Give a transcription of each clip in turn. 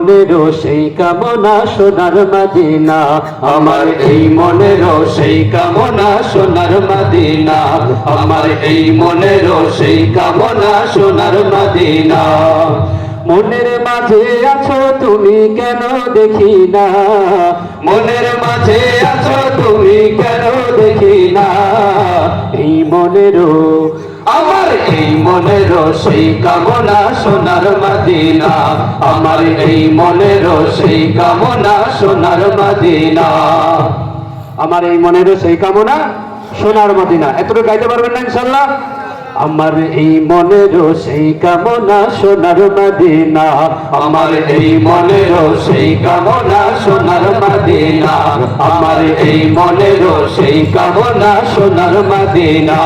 মনেরও সেই কামনা সোনার মদিনা, আমার এই মনেরও সেই কামনা সোনার মদিনা, আমার এই মনেরও সেই কামনা সোনার মদিনা। মনের মাঝে আছো তুমি কেন দেখি না, মনের মাঝে আছো তুমি কেন দেখি না, এই মনেরও আমার এই মনেরও সেই কামনা সোনার মদিনা, আমার এই মনেরও সেই কামনা সোনার মদিনা, আমার এই মনেরও সেই কামনা সোনার মদিনা। এতটুকু গাইতে পারবেন না ইনশাআল্লাহ? আমার এই মনেরও সেই কামনা সোনার মদিনা, আমার এই মনেরও সেই কামনা সোনার মদিনা, আমার এই মনেরও সেই কামনা সোনার মদিনা।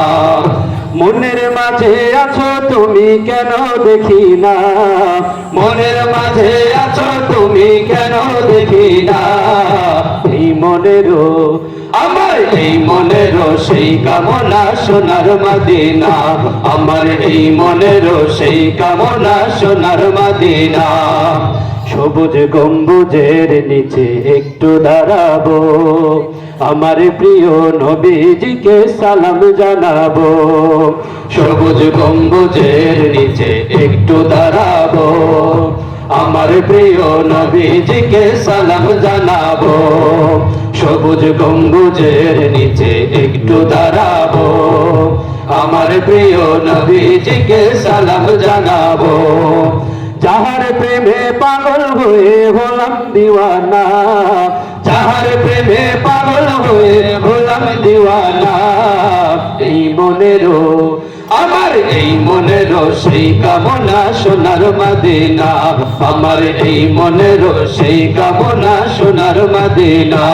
মনের মাঝে আছো তুমি কেন দেখি না, মনের মাঝে আছো তুমি কেন দেখি না, এই মনেরও আমার এই মনেরও সেই কামনা সোনার মদিনা, আমার এই মনেরও সেই কামনা সোনার মদিনা। সবুজ গম্বুজের নিচে একটু দাঁড়াবো, আমার প্রিয় নবীজিকে সালাম জানাবো। সবুজ গম্বুজের নিচে একটু দাঁড়াবো, আমার প্রিয় নবীজিকে সালাম জানাবো। সবুজ গম্বুজের নিচে একটু দাঁড়াবো, আমার প্রিয় নবীজিকে সালাম জানাবো। যাহার প্রেমে পাগল হয়ে হলাম দিওয়ানা, যাহার প্রেমে পাগল হয়ে হলাম দিওয়ানা, এই মনেরও আমার এই মনেরও সেই কামনা সোনার মদিনা, আমার এই মনেরও সেই কামনা সোনার মদিনা।